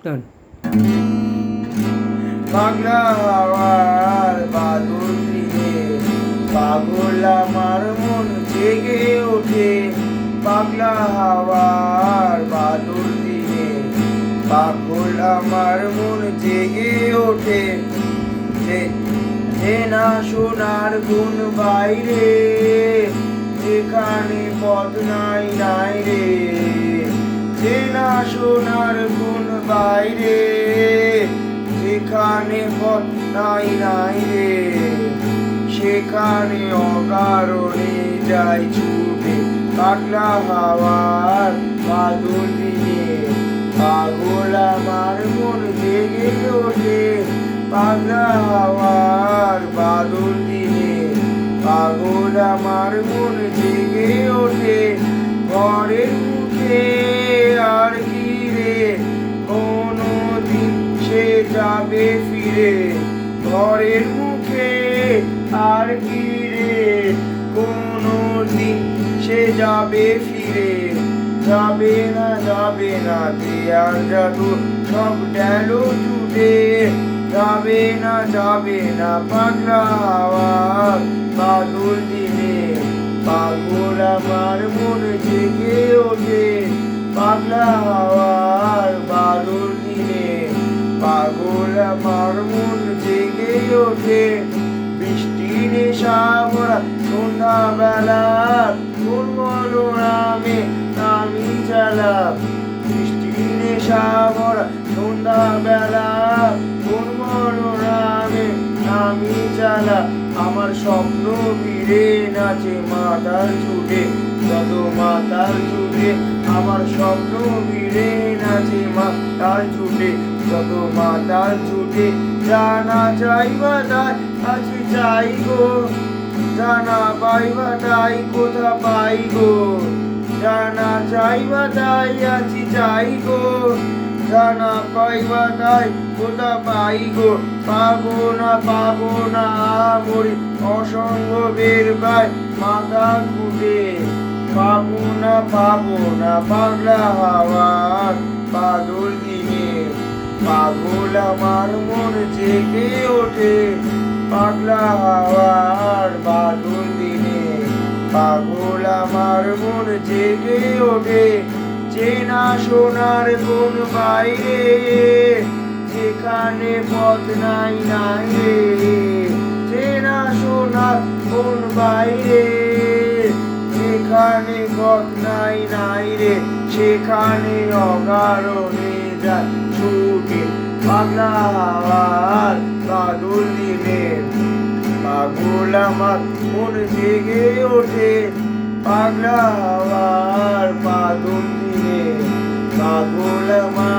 ডান। পাগলা হাওয়ার বাদল দিনে পাগল আমার মন জেগে ওঠে। পাগলা হাওয়ার বাদল দিনে পাগল আমার মন জেগে ওঠে। যে না শোনার গুণ বাইরে, যেখানে পথ নাই নাই রে। যে না শোনার গুণ বাইরে, যেখানে পথ নাই নাই রে। সেখানে অকারণে যাই ছুটে। পাগলা হাওয়ার বাদল দিনে পাগল আমার মন জেগে ওঠে। পাগলা হাওয়ার বাদল দিনে পাগল আমার মন জেগে ওঠে। ঘরের মুখে আর কি রে, কোনো দিন সে যাবে ফিরে। ঘরের মুখে আর কি রে, কোনো দিন সে যাবে ফিরে। যাবে না দেয়ার জাদু সব গেল ছুটে। যাবে না পাগলা হাওয়ার বাদল দিনে পাগল আমার মন জেগে ওঠে। পাগলা হাওয়ার বাদল দিনে পাগল আমার মন জেগে ওঠে। বৃষ্টি নেশা ভরা সন্ধ্যা বেলা, কোন মনোরামে আমি চালা। বৃষ্টি নেশা ভরা সন্ধ্যা বেলা, কোন মনোরামে আমি চালা। আমার স্বপ্ন ভিড়ে নাচে মাতাল ছুটে, যত মাতাল ছুটে। আমার স্বপ্ন ভিড়ে নাচে মাতাল ছুটে, যত মাতাল ছুটে। জানা চাইবা তাই আছি চাই গো, জানা পাইবা তাই কোথা পাই গো। জানা চাইবা তাই আছি চাই গো, জানা পাইবা তাই কোথা পাই গো। পাবো না মরি অসঙ্গ বের পাই মাথা ঘুটে। পাবো না পাগলা হাওয়ার বাদল দিনে পাগল আমার মন জেগে ওঠে। পাগলা হাওয়ার বাদল দিনে পাগল আমার মন জেগে ওঠে। চেনা সোনার কোন বাইরে, যেখানে পথ নাই নাই রে। চেনা সোনার কোন বাইরে, যেখানে পথ নাই নাই রে। সেখানে অকারণে যায় ছুটে। পাগলা হাওয়ার বাদল দিনে পাগল আমার মন জেগে ওঠে। পাগলা হাওয়ার বাদল দিনে পাগল আমার